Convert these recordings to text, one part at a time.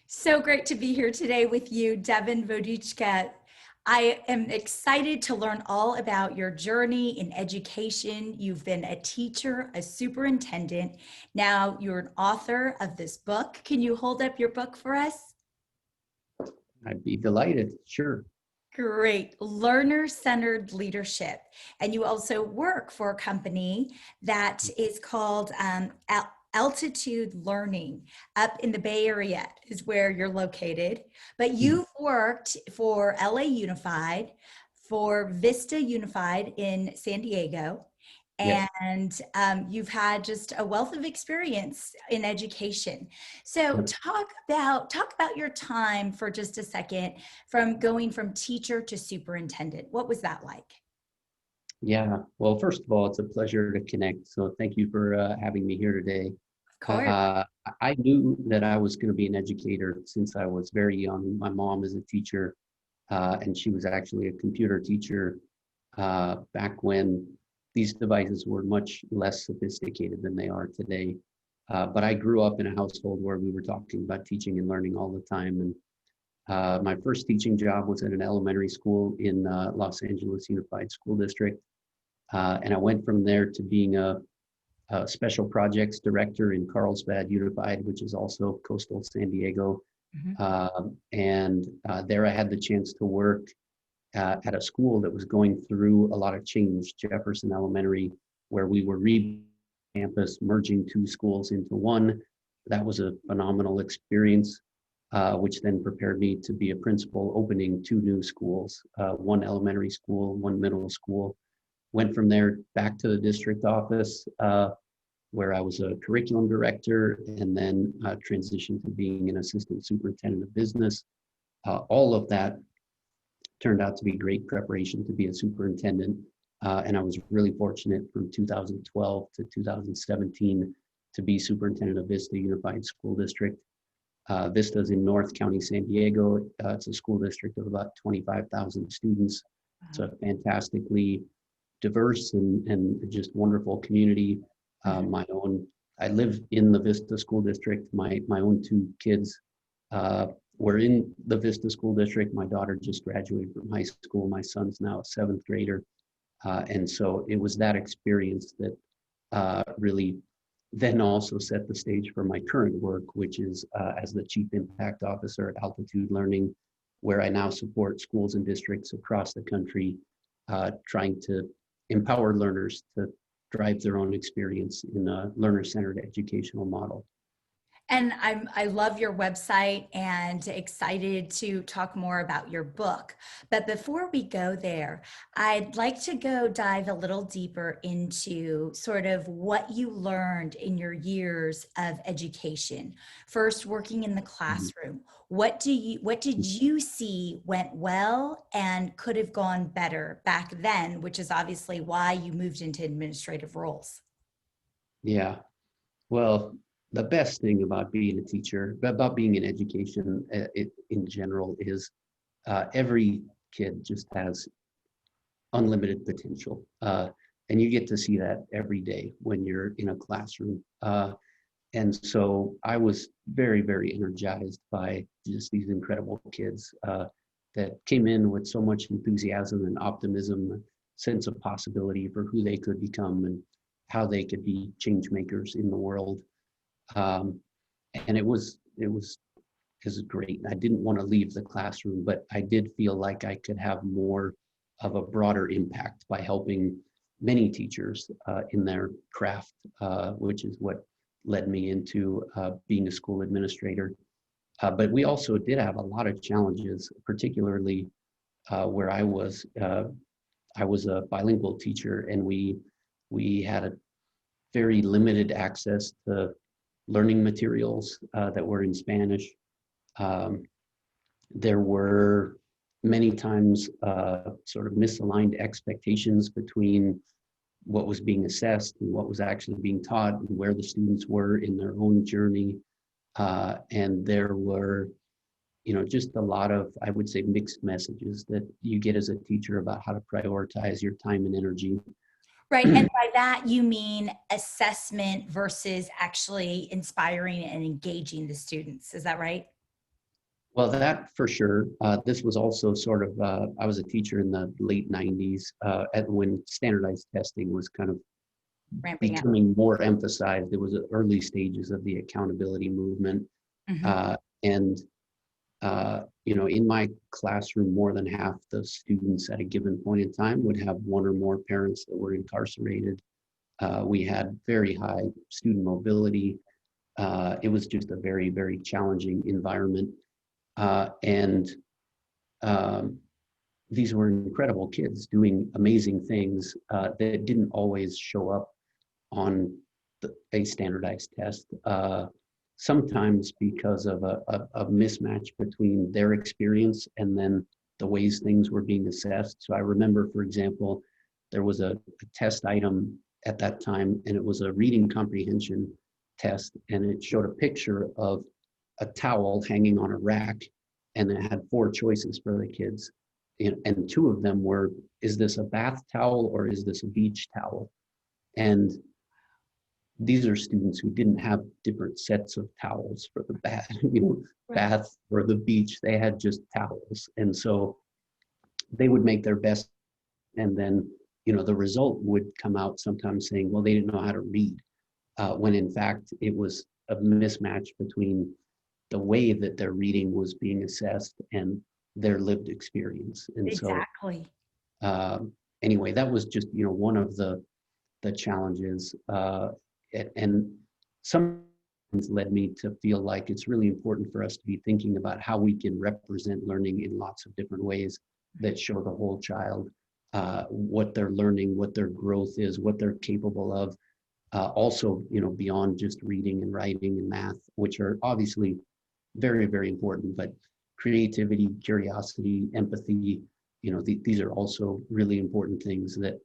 So great to be here today with you, Devin Vodicka. I am excited to learn all about your journey in education. You've been a teacher, a superintendent. Now you're an author of this book. Can you hold up your book for us? I'd be delighted. Sure. Great. Learner-centered leadership. And you also work for a company that is called Altitude Learning up in the Bay Area is where you're located. But you've worked for LA Unified, for Vista Unified in San Diego, Yes. and you've had just a wealth of experience in education. So Yep. talk about your time for just a second, from going from teacher to superintendent. What was that like? Yeah. Well, first of all, it's a pleasure to connect. So thank you for having me here today. Of course. I knew that I was going to be an educator since I was very young. My mom is a teacher, and she was actually a computer teacher back when these devices were much less sophisticated than they are today. But I grew up in a household where we were talking about teaching and learning all the time. And my first teaching job was at an elementary school in Los Angeles Unified School District. And I went from there to being a special projects director in Carlsbad Unified, which is also coastal San Diego. Mhm. And there I had the chance to work at a school that was going through a lot of change, Jefferson Elementary, where we were campus, merging two schools into one. That was a phenomenal experience, which then prepared me to be a principal, opening two new schools, one elementary school, one middle school. Went from there back to the district office, where I was a curriculum director, and then transitioned to being an assistant superintendent of business. All of that turned out to be great preparation to be a superintendent. And I was really fortunate from 2012 to 2017 to be superintendent of Vista Unified School District. Vista's in North County, San Diego. It's a school district of about 25,000 students. It's a fantastically diverse and just wonderful community. I live in the Vista School District. My own two kids were in the Vista School District. My daughter just graduated from high school. My son's now a seventh grader. And so it was that experience that really then also set the stage for my current work, which is as the Chief Impact Officer at Altitude Learning, where I now support schools and districts across the country, trying to empower learners to drive their own experience in a learner-centered educational model. And I love your website and excited to talk more about your book. But before we go there, I'd like to go dive a little deeper into sort of what you learned in your years of education. First, working in the classroom. What did you see went well and could have gone better back then, which is obviously why you moved into administrative roles? Yeah. Well, the best thing about being a teacher, about being in education in general, is every kid just has unlimited potential. And you get to see that every day when you're in a classroom. And so I was very, very energized by just these incredible kids that came in with so much enthusiasm and optimism, sense of possibility for who they could become and how they could be change makers in the world. And it was great. I didn't want to leave the classroom, but I did feel like I could have more of a broader impact by helping many teachers in their craft, which is what led me into being a school administrator. But we also did have a lot of challenges, particularly where I was. I was a bilingual teacher, and we had a very limited access to learning materials that were in Spanish. There were many times sort of misaligned expectations between what was being assessed and what was actually being taught and where the students were in their own journey. And there were, just a lot of, I would say, mixed messages that you get as a teacher about how to prioritize your time and energy. Right. And by that, you mean assessment versus actually inspiring and engaging the students. Is that right? Well, that for sure. This was also sort of, I was a teacher in the late 90s when standardized testing was kind of Ramping up. becoming more emphasized. It was the early stages of the accountability movement. Hmm. And in my classroom, more than half the students at a given point in time would have one or more parents that were incarcerated. We had very high student mobility. It was just a very, very challenging environment. And um, these were incredible kids doing amazing things that didn't always show up on a standardized test. Sometimes because of a mismatch between their experience and then the ways things were being assessed. So I remember, for example, there was a test item at that time, and it was a reading comprehension test, and it showed a picture of a towel hanging on a rack, and it had four choices for the kids. And two of them were, is this a bath towel or is this a beach towel? And these are students who didn't have different sets of towels for the bath, Right. bath or the beach. They had just towels. And so they would make their best. And then, the result would come out sometimes saying, well, they didn't know how to read, when in fact it was a mismatch between the way that their reading was being assessed and their lived experience. And so, Exactly. um, anyway, that was just, one of the challenges. And some led me to feel like it's really important for us to be thinking about how we can represent learning in lots of different ways that show the whole child, what they're learning, what their growth is, what they're capable of. Also, beyond just reading and writing and math, which are obviously very, very important, but creativity, curiosity, empathy, these are also really important things that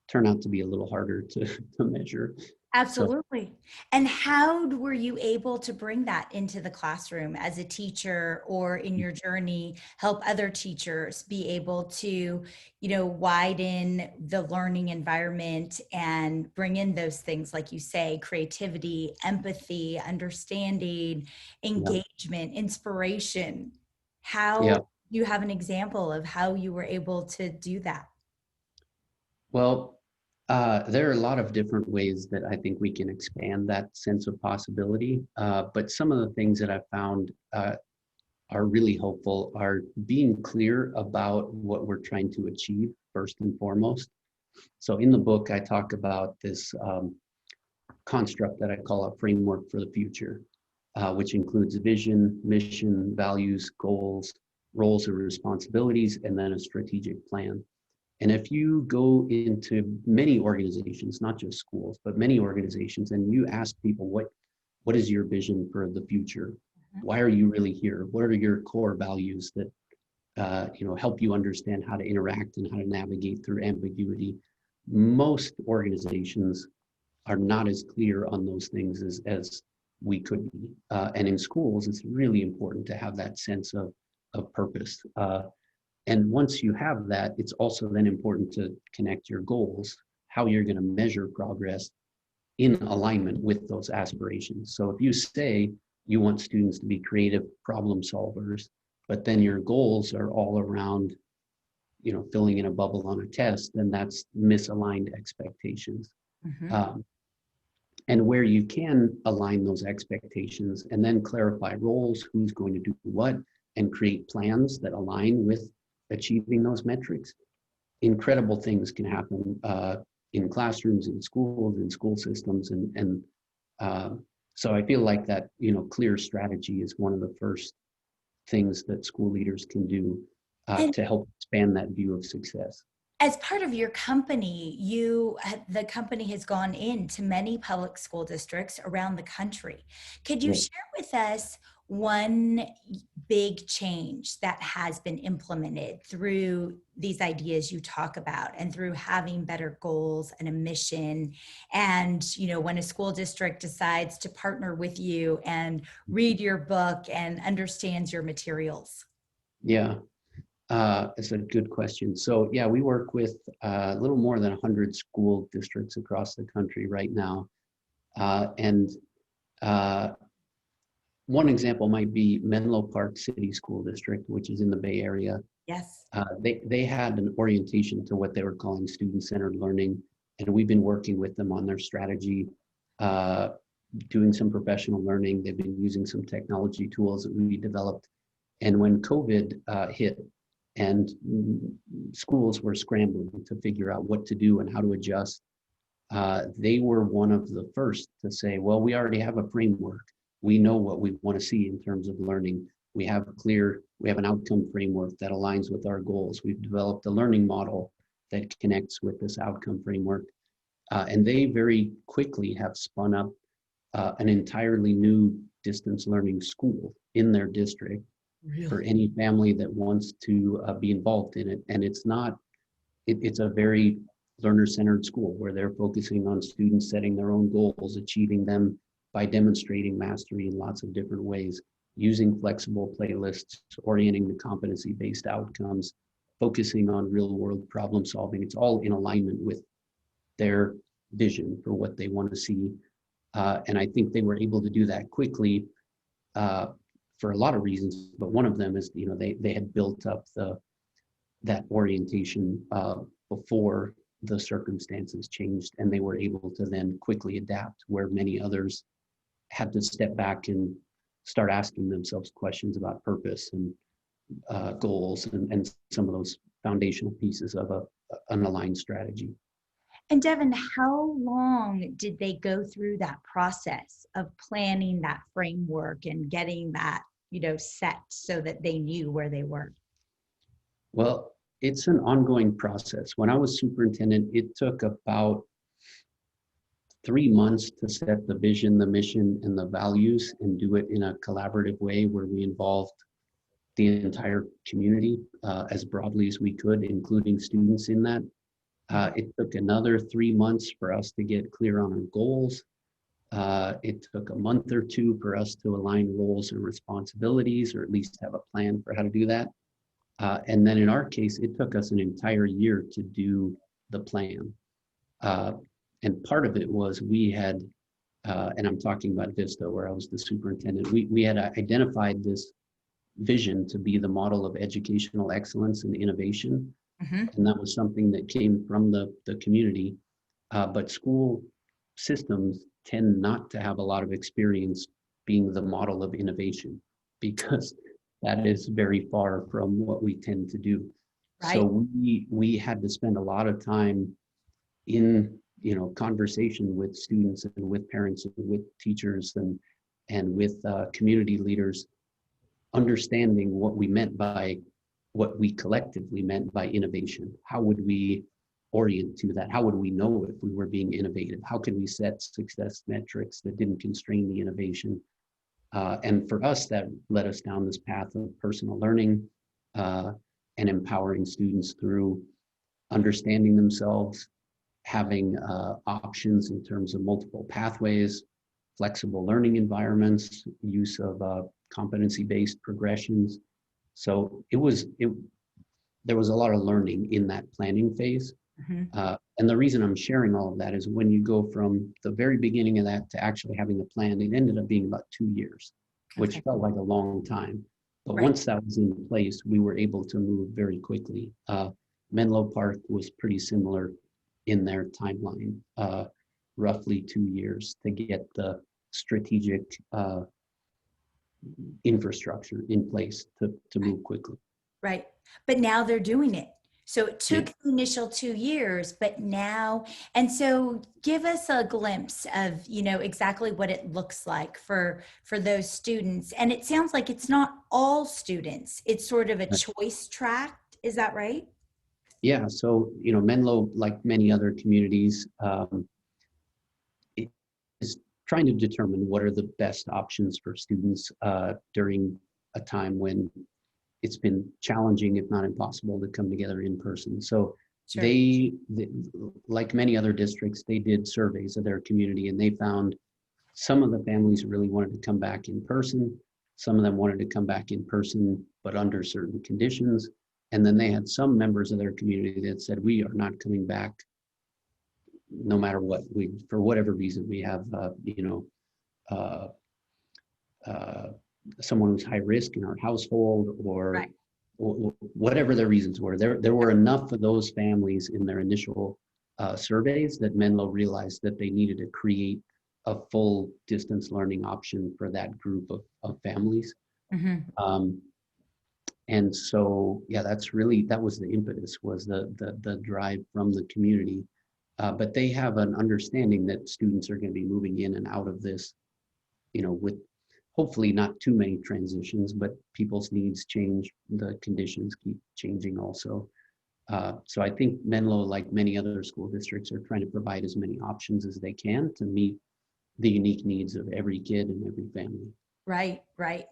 turn out to be a little harder to measure. So Absolutely. And how were you able to bring that into the classroom as a teacher or in your journey, help other teachers be able to, widen the learning environment and bring in those things, like you say, creativity, empathy, understanding, yeah, engagement, inspiration? yeah. How do you have an example of how you were able to do that? Well, there are a lot of different ways that I think we can expand that sense of possibility. But some of the things that I've found are really helpful are being clear about what we're trying to achieve first and foremost. So in the book, I talk about this construct that I call a framework for the future, which includes vision, mission, values, goals, roles and responsibilities, and then a strategic plan. And if you go into many organizations, not just schools, but many organizations, and you ask people, what is your vision for the future? Why are you really here? What are your core values that help you understand how to interact and how to navigate through ambiguity? Most organizations are not as clear on those things as we could be. And in schools, it's really important to have that sense of purpose. And once you have that, it's also then important to connect your goals, how you're going to measure progress in alignment with those aspirations. So if you say you want students to be creative problem solvers, but then your goals are all around, filling in a bubble on a test, then that's misaligned expectations. Mhm. Um, and where you can align those expectations and then clarify roles, who's going to do what, and create plans that align with achieving those metrics, incredible things can happen in classrooms, in schools, in school systems, and uh, so I feel like that clear strategy is one of the first things that school leaders can do And to help expand that view of success. as part of your company, the company has gone into many public school districts around the country. Could you Yeah. share with us one big change that has been implemented through these ideas you talk about and through having better goals and a mission? And, when a school district decides to partner with you and read your book and understands your materials? Yeah. It's a good question. So yeah, we work with a little more than 100 school districts across the country right now. And uh, one example might be Menlo Park City School District, which is in the Bay Area. Yes. They had an orientation to what they were calling student-centered learning, and we've been working with them on their strategy, doing some professional learning. They've been using some technology tools that we developed. And when COVID hit and schools were scrambling to figure out what to do and how to adjust, they were one of the first to say, well, we already have a framework. We know what we want to see in terms of learning. We have an outcome framework that aligns with our goals. We've developed a learning model that connects with this outcome framework. And they very quickly have spun up an entirely new distance learning school in their district for any family that wants to be involved in it. And it's a very learner-centered school where they're focusing on students setting their own goals, achieving them by demonstrating mastery in lots of different ways, using flexible playlists, orienting to competency-based outcomes, focusing on real-world problem solving. It's all in alignment with their vision for what they want to see. And I think they were able to do that quickly for a lot of reasons, but one of them is, they had built up that orientation before the circumstances changed, and they were able to then quickly adapt where many others had to step back and start asking themselves questions about purpose and goals and some of those foundational pieces of an aligned strategy. And Devin, how long did they go through that process of planning that framework and getting that, set so that they knew where they were? Well, it's an ongoing process. When I was superintendent, it took about 3 months to set the vision, the mission, and the values, and do it in a collaborative way where we involved the entire community as broadly as we could, including students in that. It took another 3 months for us to get clear on our goals. It took a month or two for us to align roles and responsibilities, or at least have a plan for how to do that. And then in our case, it took us an entire year to do the plan. And part of it was we had, and I'm talking about Vista, where I was the superintendent, we had identified this vision to be the model of educational excellence and innovation. Mm-hmm. And that was something that came from the community. But school systems tend not to have a lot of experience being the model of innovation, because that is very far from what we tend to do. Right. So we had to spend a lot of time in conversation with students and with parents and with teachers and with community leaders, understanding what we collectively meant by innovation. How would we orient to that? How would we know if we were being innovative? How could we set success metrics that didn't constrain the innovation? And for us, that led us down this path of personal learning and empowering students through understanding themselves, having options in terms of multiple pathways, flexible learning environments, use of competency-based progressions. So there was a lot of learning in that planning phase. Mm-hmm. And the reason I'm sharing all of that is when you go from the very beginning of that to actually having a plan, it ended up being about 2 years, which felt like a long time. But right. Once that was in place, we were able to move very quickly. Menlo Park was pretty similar in their timeline, roughly 2 years to get the strategic infrastructure in place to move quickly. Right. But now they're doing it. So it took the initial 2 years, but now, and so give us a glimpse of, exactly what it looks like for those students. And it sounds like it's not all students. It's sort of a choice track. Is that right? Yeah. So, Menlo, like many other communities, is trying to determine what are the best options for students during a time when it's been challenging, if not impossible, to come together in person. So sure. they, like many other districts, they did surveys of their community, and they found some of the families really wanted to come back in person. Some of them wanted to come back in person, but under certain conditions. And then they had some members of their community that said, we are not coming back no matter what. For whatever reason, we have, someone who's high risk in our household, or Right. whatever their reasons were. There were enough of those families in their initial surveys that Menlo realized that they needed to create a full distance learning option for that group of families. Mhm. Um, and so, yeah, that was the impetus, was the drive from the community. But they have an understanding that students are going to be moving in and out of this, with hopefully not too many transitions, but people's needs change, the conditions keep changing also. So I think Menlo, like many other school districts, are trying to provide as many options as they can to meet the unique needs of every kid and every family. Right, right.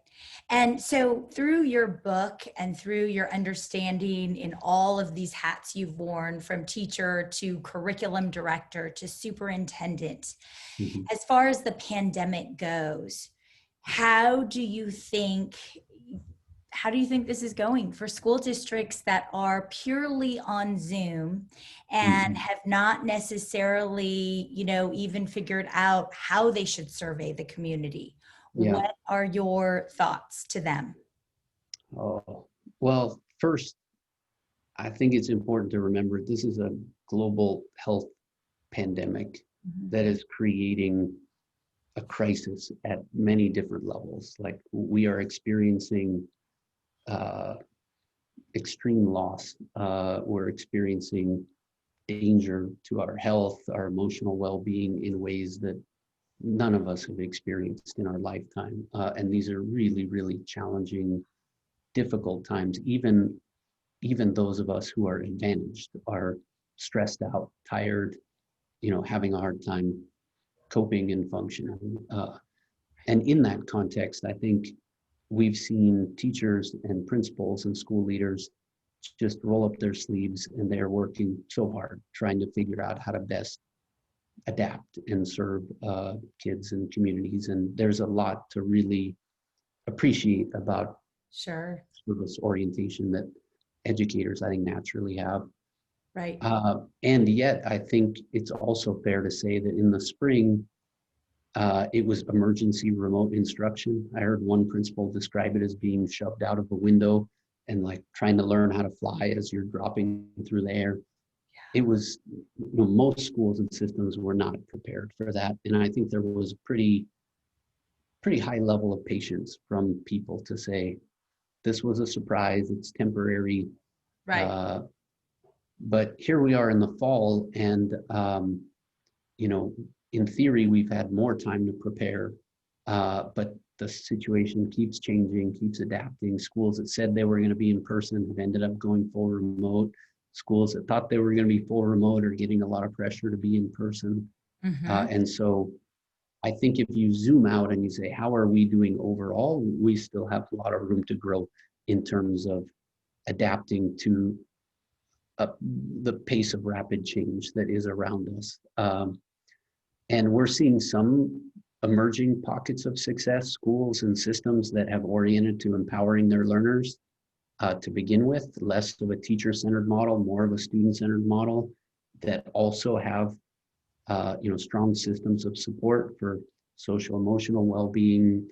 And so through your book and through your understanding in all of these hats you've worn, from teacher to curriculum director to superintendent, Mhm. as far as the pandemic goes, how do you think how do you think this is going for school districts that are purely on Zoom and Mhm. have not necessarily, even figured out how they should survey the community? Yeah. What are your thoughts to them? Oh, well, first, I think it's important to remember this is a global health pandemic Mhm. that is creating a crisis at many different levels. Like, we are experiencing uh, extreme loss. We're experiencing danger to our health, our emotional well-being, in ways that none of us have experienced in our lifetime. And these are really, really challenging, difficult times. Even those of us who are advantaged are stressed out, tired, having a hard time coping and functioning. And in that context, I think we've seen teachers and principals and school leaders just roll up their sleeves, and they're working so hard trying to figure out how to best adapt and serve kids and communities. And there's a lot to really appreciate about Sure. service orientation that educators, I think, naturally have. Right. And yet, I think it's also fair to say that in the spring, it was emergency remote instruction. I heard one principal describe it as being shoved out of a window and like trying to learn how to fly as you're dropping through the air. It was, most schools and systems were not prepared for that. And I think there was a pretty high level of patience from people to say, this was a surprise, it's temporary. Right. Uh, but here we are in the fall, and you know, in theory, we've had more time to prepare, but the situation keeps changing, keeps adapting. Schools that said they were going to be in person have ended up going full remote. Schools that thought they were going to be full remote are getting a lot of pressure to be in person. Hmm. And so I think if you zoom out and you say, how are we doing overall? We still have a lot of room to grow in terms of adapting to uh, the pace of rapid change that is around us. And we're seeing some emerging pockets of success, schools and systems that have oriented to empowering their learners to begin with, less of a teacher-centered model, more of a student-centered model, that also have strong systems of support for social emotional well-being,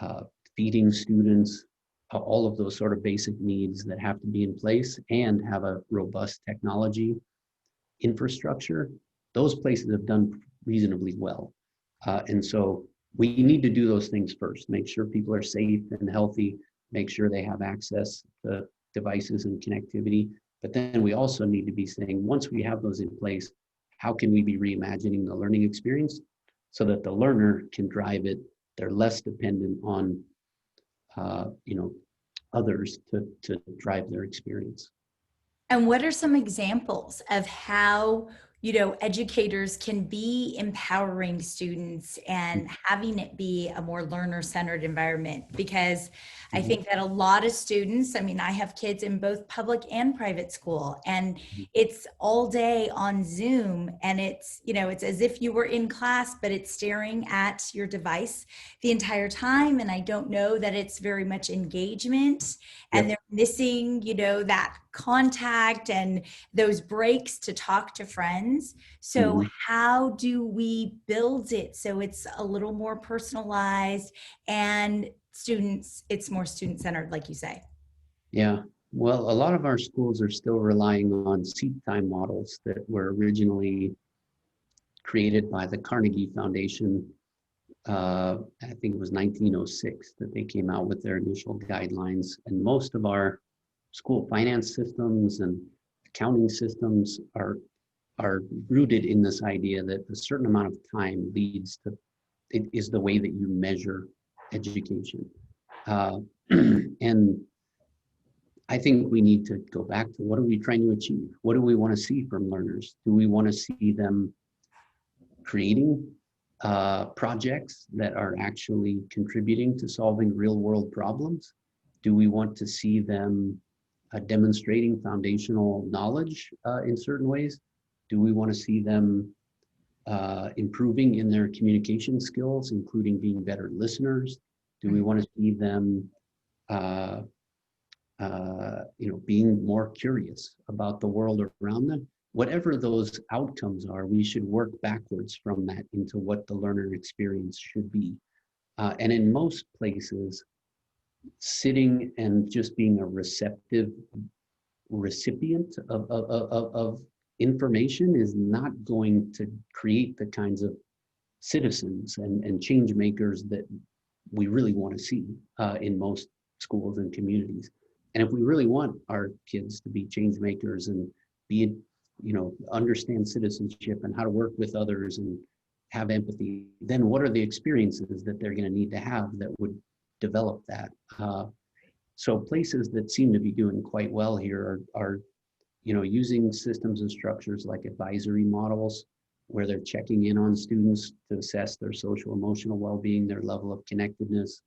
uh, feeding students, all of those sort of basic needs that have to be in place, and have a robust technology infrastructure. Those places have done reasonably well. And so we need to do those things first, make sure people are safe and healthy, make sure they have access to devices and connectivity. But then we also need to be saying, once we have those in place, how can we be reimagining the learning experience so that the learner can drive it? They're less dependent on, uh, you know, others to drive their experience. And what are some examples of how, educators can be empowering students and having it be a more learner-centered environment? Because I Mhm. think that a lot of students, I mean, I have kids in both public and private school, and it's all day on Zoom, and it's as if you were in class, but it's staring at your device the entire time. And I don't know that it's very much engagement, and Yep. they're missing, that contact and those breaks to talk to friends. So Mhm. how do we build it so it's a little more personalized and students, it's more student-centered, like you say. Yeah. Well, a lot of our schools are still relying on seat time models that were originally created by the Carnegie Foundation. I think it was 1906 that they came out with their initial guidelines. And most of our school finance systems and accounting systems are rooted in this idea that a certain amount of time leads to, it is the way that you measure education. And I think we need to go back to what are we trying to achieve? What do we want to see from learners? Do we want to see them creating projects that are actually contributing to solving real world problems? Do we want to see them demonstrating foundational knowledge in certain ways? Do we want to see them improving in their communication skills, including being better listeners? Do we want to see them being more curious about the world around them? Whatever those outcomes are, we should work backwards from that into what the learner experience should be. And in most places, sitting and just being a receptive recipient of information is not going to create the kinds of citizens and change makers that we really want to see in most schools and communities. And if we really want our kids to be change makers and be, understand citizenship and how to work with others and have empathy, then what are the experiences that they're going to need to have that would develop that? So places that seem to be doing quite well here are using systems and structures like advisory models, where they're checking in on students to assess their social emotional well-being, their level of connectedness.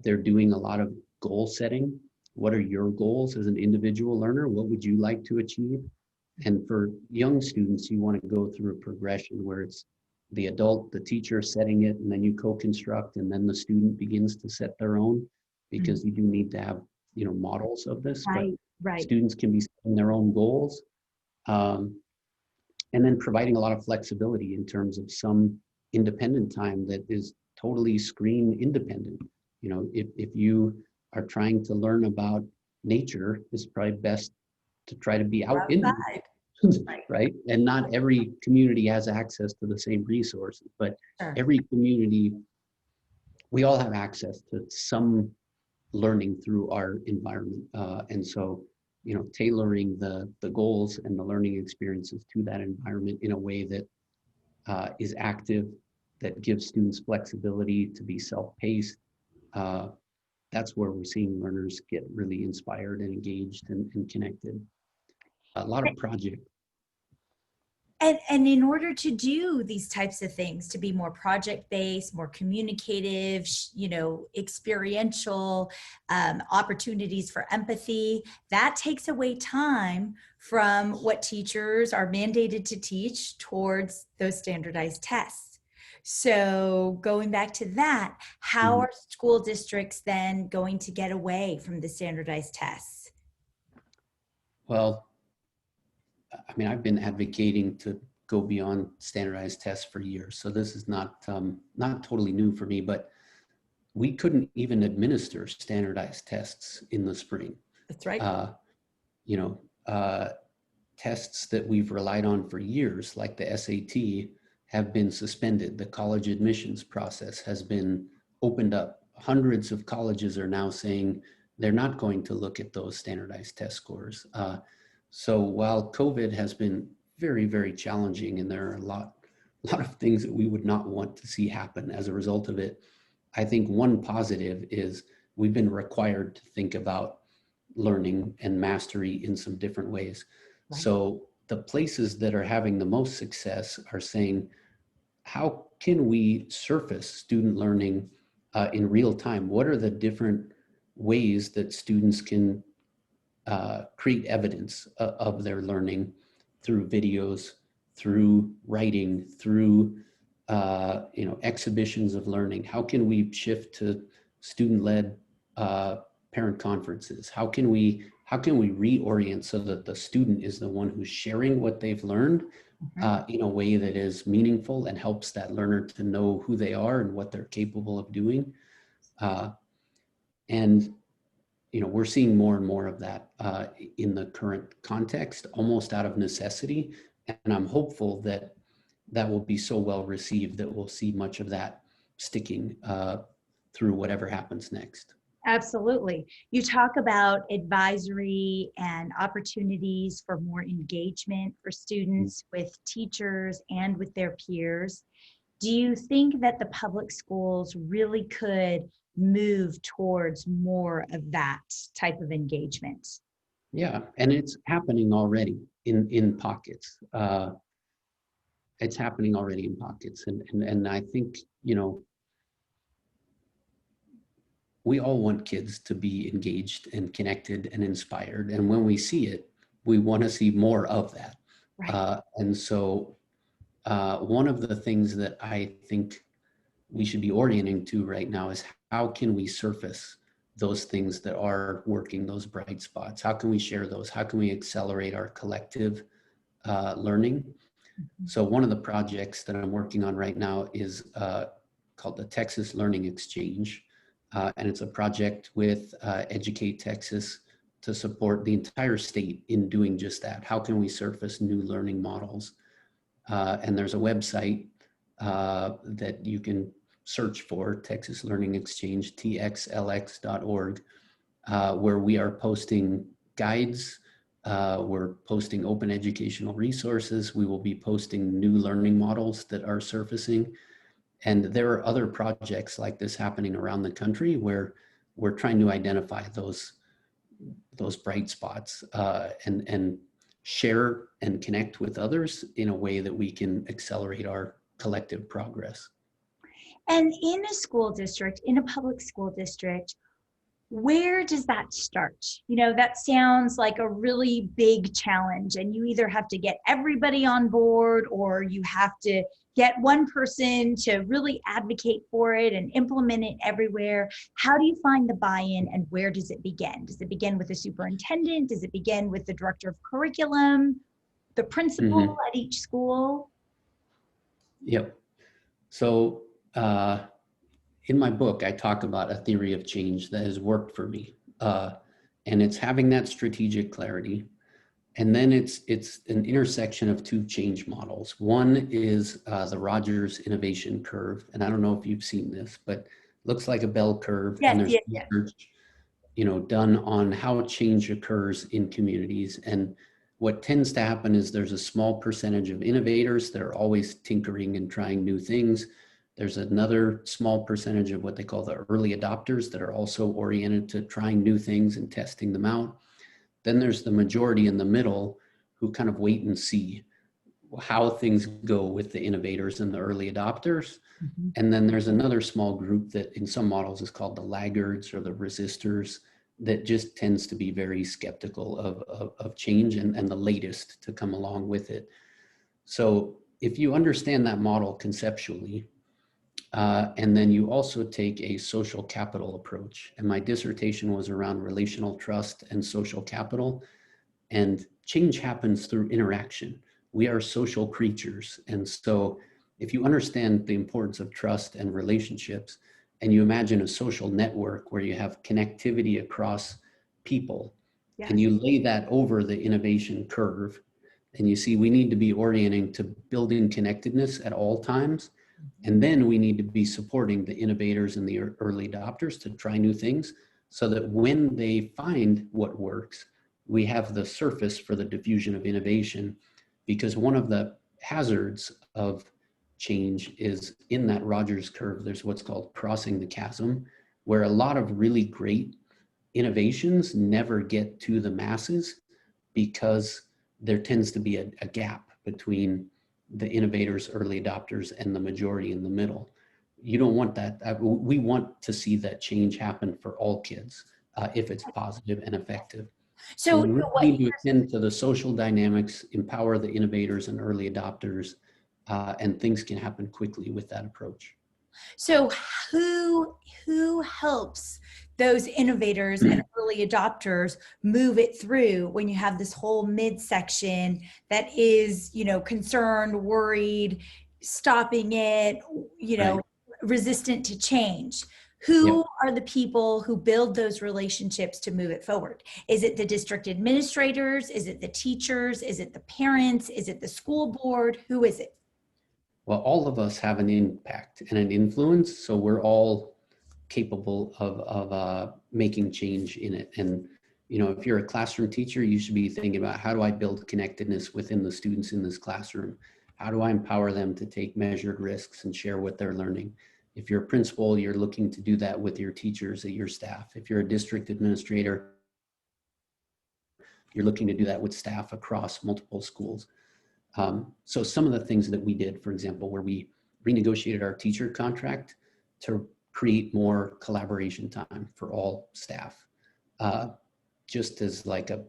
They're doing a lot of goal setting. What are your goals as an individual learner? What would you like to achieve? And for young students, you want to go through a progression where it's the adult, the teacher setting it, and then you co-construct, and then the student begins to set their own, because you do need to have, models of this. Right, but right. students can be setting their own goals. And then providing a lot of flexibility in terms of some independent time that is totally screen independent. If you are trying to learn about nature, it's probably best to try to be out in nature, right? And not every community has access to the same resources, but Sure. every community, we all have access to some learning through our environment. And so, tailoring the goals and the learning experiences to that environment in a way that is active, that gives students flexibility to be self-paced. That's where we're seeing learners get really inspired and engaged and connected. A lot of projects. And in order to do these types of things, to be more project-based, more communicative, experiential, opportunities for empathy, that takes away time from what teachers are mandated to teach towards those standardized tests. So going back to that, how are school districts then going to get away from the standardized tests? Well, I've been advocating to go beyond standardized tests for years, so this is not totally new for me. But we couldn't even administer standardized tests in the spring. That's right. Tests that we've relied on for years, like the SAT, have been suspended. The college admissions process has been opened up. Hundreds of colleges are now saying they're not going to look at those standardized test scores. So while COVID has been very, very challenging, and there are a lot of things that we would not want to see happen as a result of it, I think one positive is we've been required to think about learning and mastery in some different ways. Right. So the places that are having the most success are saying, how can we surface student learning in real time? What are the different ways that students can create evidence of their learning through videos, through writing, through exhibitions of learning? How can we shift to student-led parent conferences? How can we reorient so that the student is the one who's sharing what they've learned in a way that is meaningful and helps that learner to know who they are and what they're capable of doing? And we're seeing more and more of that in the current context, almost out of necessity. And I'm hopeful that that will be so well received that we'll see much of that sticking through whatever happens next. Absolutely. You talk about advisory and opportunities for more engagement for students with teachers and with their peers. Do you think that the public schools really could move towards more of that type of engagement? Yeah, and it's happening already in pockets. It's happening already in pockets, and I think we all want kids to be engaged and connected and inspired, and when we see it, we want to see more of that. Right. And so, one of the things that I think we should be orienting to right now is how can we surface those things that are working, those bright spots? How can we share those? How can we accelerate our collective learning? So one of the projects that I'm working on right now is called the Texas Learning Exchange. And it's a project with Educate Texas to support the entire state in doing just that. How can we surface new learning models? And there's a website that you can search for, Texas Learning Exchange, txlx.org, where we are posting guides. We're posting open educational resources. We will be posting new learning models that are surfacing. And there are other projects like this happening around the country where we're trying to identify those bright spots and share and connect with others in a way that we can accelerate our collective progress. And in a school district, in a public school district, where does that start? That sounds like a really big challenge, and you either have to get everybody on board or you have to get one person to really advocate for it and implement it everywhere. How do you find the buy-in, and where does it begin? Does it begin with the superintendent? Does it begin with the director of curriculum, the principal at each school? Yep. So in my book, I talk about a theory of change that has worked for me. And it's having that strategic clarity. And then it's an intersection of two change models. One is the Rogers innovation curve. And I don't know if you've seen this, but it looks like a bell curve. Yes, And there's yes. research, done on how change occurs in communities. And what tends to happen is there's a small percentage of innovators that are always tinkering and trying new things. There's another small percentage of what they call the early adopters that are also oriented to trying new things and testing them out. Then there's the majority in the middle who kind of wait and see how things go with the innovators and the early adopters. Mm-hmm. And then there's another small group that in some models is called the laggards or the resistors that just tends to be very skeptical of change and the latest to come along with it. So if you understand that model conceptually, and then you also take a social capital approach. And my dissertation was around relational trust and social capital. And change happens through interaction. We are social creatures. And so if you understand the importance of trust and relationships, and you imagine a social network where you have connectivity across people, yes, and you lay that over the innovation curve, and you see we need to be orienting to building connectedness at all times. And then we need to be supporting the innovators and the early adopters to try new things so that when they find what works, we have the surface for the diffusion of innovation. Because one of the hazards of change is in that Rogers curve, there's what's called crossing the chasm, where a lot of really great innovations never get to the masses because there tends to be a gap between the innovators, early adopters, and the majority in the middle. You don't want that. We want to see that change happen for all kids if it's positive and effective. So we really need to attend to the social dynamics, empower the innovators and early adopters, and things can happen quickly with that approach. So who helps those innovators and early adopters move it through when you have this whole midsection that is, concerned, worried, stopping it, right, resistant to change? Yep. Who are the people who build those relationships to move it forward? Is it the district administrators? Is it the teachers? Is it the parents? Is it the school board? Who is it? Well, all of us have an impact and an influence, so we're all capable of making change in it. And if you're a classroom teacher, you should be thinking about, how do I build connectedness within the students in this classroom? How do I empower them to take measured risks and share what they're learning? If you're a principal, you're looking to do that with your teachers and your staff. If you're a district administrator, you're looking to do that with staff across multiple schools. So some of the things that we did, for example, where we renegotiated our teacher contract to create more collaboration time for all staff, just as like a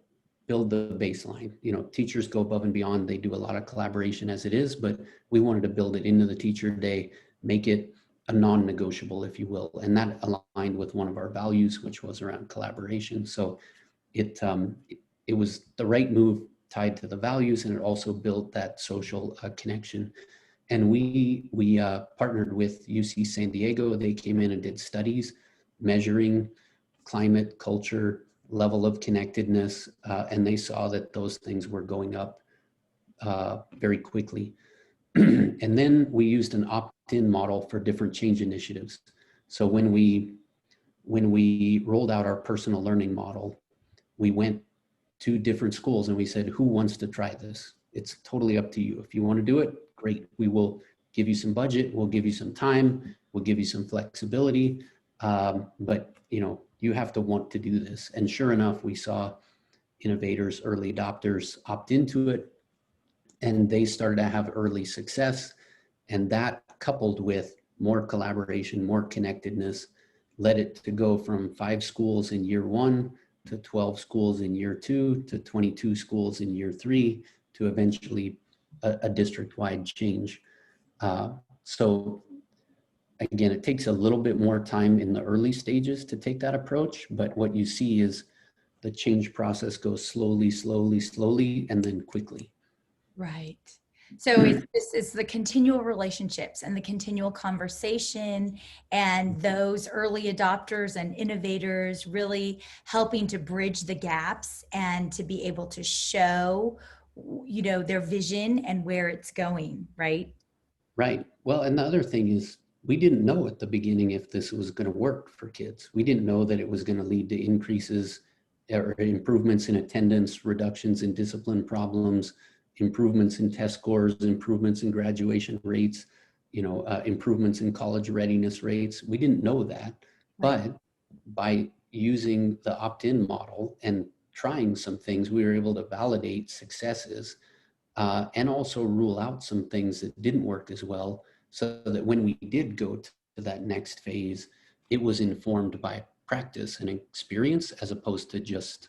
build the baseline. Teachers go above and beyond. They do a lot of collaboration as it is, but we wanted to build it into the teacher day, make it a non-negotiable, if you will. And that aligned with one of our values, which was around collaboration. So it was the right move, tied to the values, and it also built that social connection. And we partnered with UC San Diego. They came in and did studies measuring climate, culture, level of connectedness, and they saw that those things were going up very quickly. And then we used an opt-in model for different change initiatives. So when we rolled out our personal learning model, we went to different schools and we said, who wants to try this? It's totally up to you. If you want to do it, great. We will give you some budget. We'll give you some time. We'll give you some flexibility. But you have to want to do this. And sure enough, we saw innovators, early adopters opt into it, and they started to have early success. And that, coupled with more collaboration, more connectedness, led it to go from 5 schools in year 1 to 12 schools in year 2 to 22 schools in year 3 to eventually a district-wide change. So again, it takes a little bit more time in the early stages to take that approach, but what you see is the change process goes slowly, slowly, slowly, and then quickly. Right. So it's the continual relationships and the continual conversation and those early adopters and innovators really helping to bridge the gaps and to be able to show, their vision and where it's going, right? Right. Well, and the other thing is, we didn't know at the beginning if this was going to work for kids. We didn't know that it was going to lead to increases or improvements in attendance, reductions in discipline problems, improvements in test scores, improvements in graduation rates, improvements in college readiness rates. We didn't know that, but by using the opt-in model and trying some things, we were able to validate successes and also rule out some things that didn't work as well, so that when we did go to that next phase, it was informed by practice and experience as opposed to just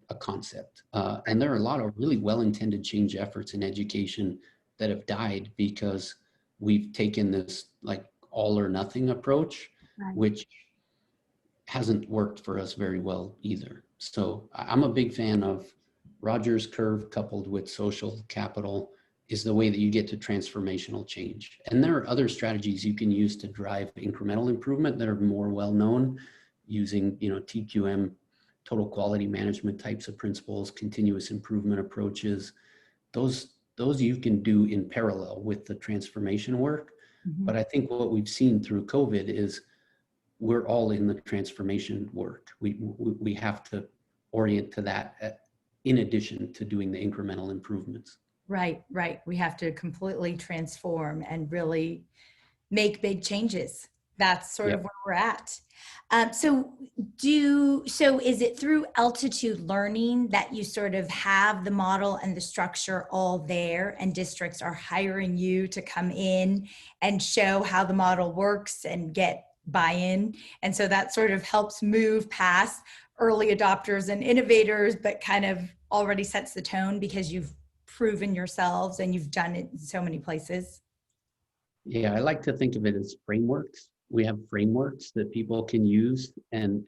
a concept. And there are a lot of really well-intended change efforts in education that have died because we've taken this like all or nothing approach, which hasn't worked for us very well either. So I'm a big fan of Rogers curve coupled with social capital is the way that you get to transformational change. And there are other strategies you can use to drive incremental improvement that are more well-known, using TQM, total quality management types of principles, continuous improvement approaches. Those you can do in parallel with the transformation work. Mm-hmm. But I think what we've seen through COVID is we're all in the transformation work. We have to orient to that in addition to doing the incremental improvements. Right. We have to completely transform and really make big changes. That's sort of where we're at. So is it through altitude learning that you sort of have the model and the structure all there, and districts are hiring you to come in and show how the model works and get buy-in? And so that sort of helps move past early adopters and innovators, but kind of already sets the tone because you've proven yourselves and you've done it in so many places. Yeah, I like to think of it as frameworks. We have frameworks that people can use, and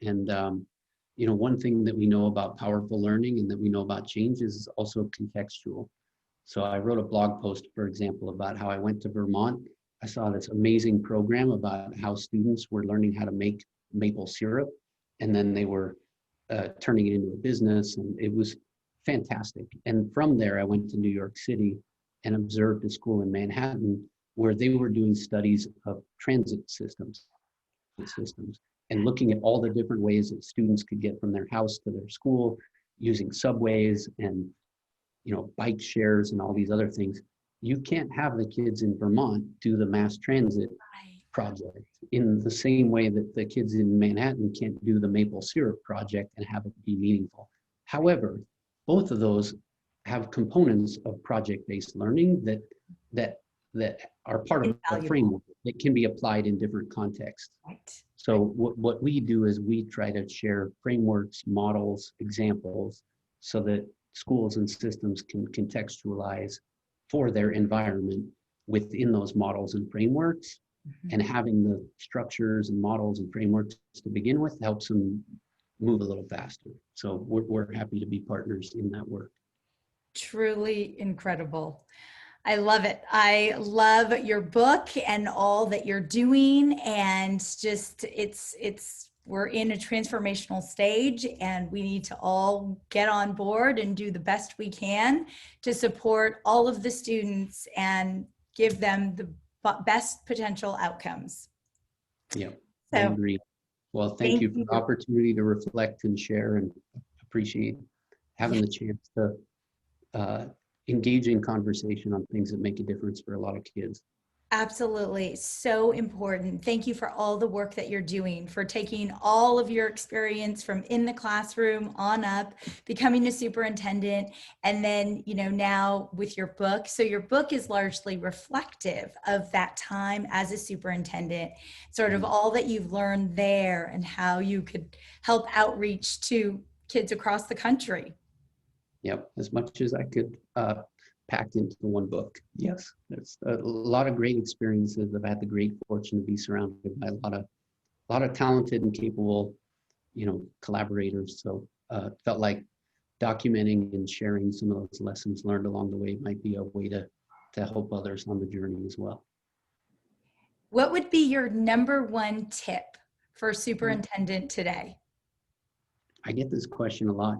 one thing that we know about powerful learning and that we know about change is also contextual. So I wrote a blog post, for example, about how I went to Vermont I saw this amazing program about how students were learning how to make maple syrup, and then they were turning it into a business, and it was fantastic. And from there, I went to New York City and observed a school in Manhattan where they were doing studies of transit systems and looking at all the different ways that students could get from their house to their school using subways and bike shares and all these other things. You can't have the kids in Vermont do the mass transit project in the same way that the kids in Manhattan can't do the maple syrup project and have it be meaningful. However, both of those have components of project-based learning that are part of a Invaluable. framework that can be applied in different contexts. Right. So what we do is we try to share frameworks, models, examples, so that schools and systems can contextualize for their environment within those models and frameworks. Mm-hmm. And having the structures and models and frameworks to begin with helps them move a little faster. So we're happy to be partners in that work. Truly incredible. I love it. I love your book and all that you're doing, and just we're in a transformational stage, and we need to all get on board and do the best we can to support all of the students and give them the best potential outcomes. Yeah, so, I agree. Well, thank you for the opportunity to reflect and share, and appreciate having the chance to engage in conversation on things that make a difference for a lot of kids. Absolutely. So important. Thank you for all the work that you're doing, for taking all of your experience from in the classroom on up, becoming a superintendent, and then, now with your book. So your book is largely reflective of that time as a superintendent, sort of all that you've learned there and how you could help outreach to kids across the country. Yep, as much as I could packed into one book. Yes, there's a lot of great experiences. I've had the great fortune to be surrounded by a lot of talented and capable, collaborators. So felt like documenting and sharing some of those lessons learned along the way might be a way to help others on the journey as well. What would be your number one tip for a superintendent today? I get this question a lot.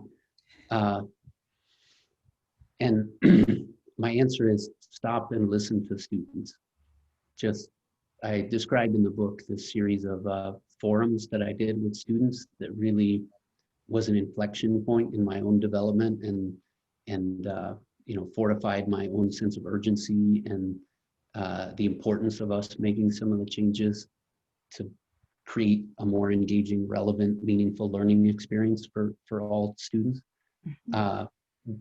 And my answer is stop and listen to students. I described in the book this series of forums that I did with students that really was an inflection point in my own development and fortified my own sense of urgency and the importance of us making some of the changes to create a more engaging, relevant, meaningful learning experience for all students. Mm-hmm.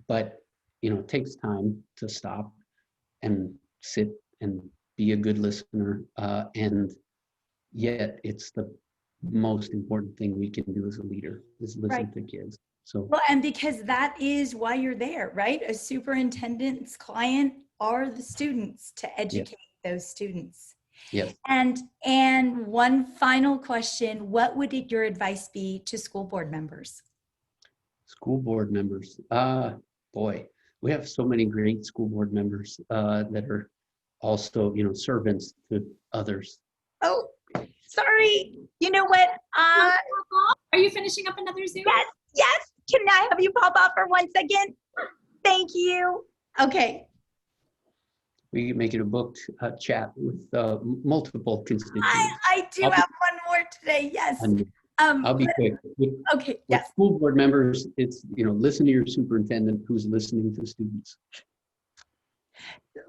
But it takes time to stop and sit and be a good listener. And yet it's the most important thing we can do as a leader is listen to kids. So, well, and because that is why you're there, right? A superintendent's client are the students, to educate those students. Yes. And one final question, what would your advice be to school board members? School board members, boy, we have so many great school board members that are also, servants to others. Oh, sorry. You know what? Are you finishing up another Zoom? Yes. Can I have you pop off for 1 second? Thank you. Okay. We can make it a booked chat with multiple constituents. I do have one more today. Yes. I'll be quick. Okay. With school board members, it's, listen to your superintendent who's listening to students.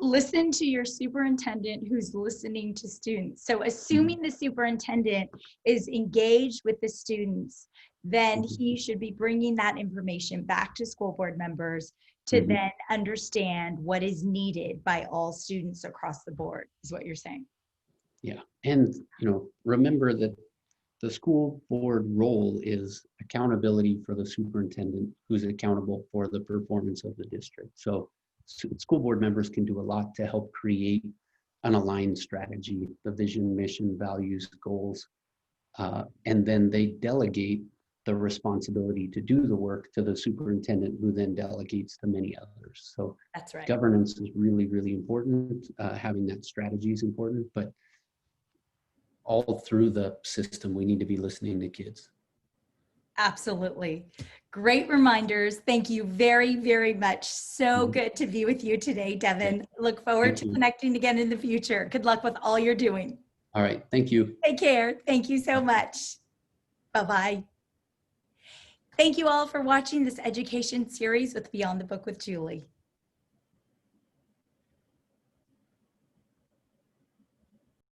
Listen to your superintendent who's listening to students. So assuming the superintendent is engaged with the students, then he should be bringing that information back to school board members to then understand what is needed by all students across the board, is what you're saying. Yeah. And, remember that the school board role is accountability for the superintendent who's accountable for the performance of the district. So school board members can do a lot to help create an aligned strategy, the vision, mission, values, goals, and then they delegate the responsibility to do the work to the superintendent, who then delegates to many others. So That's right. governance is really, really important. Having that strategy is important, but all through the system, we need to be listening to kids. Absolutely. Great reminders. Thank you very, very much. So good to be with you today, Devin. Look forward to connecting again in the future. Good luck with all you're doing. All right. Thank you. Take care. Thank you so much. Bye-bye. Thank you all for watching this education series with Beyond the Book with Julie.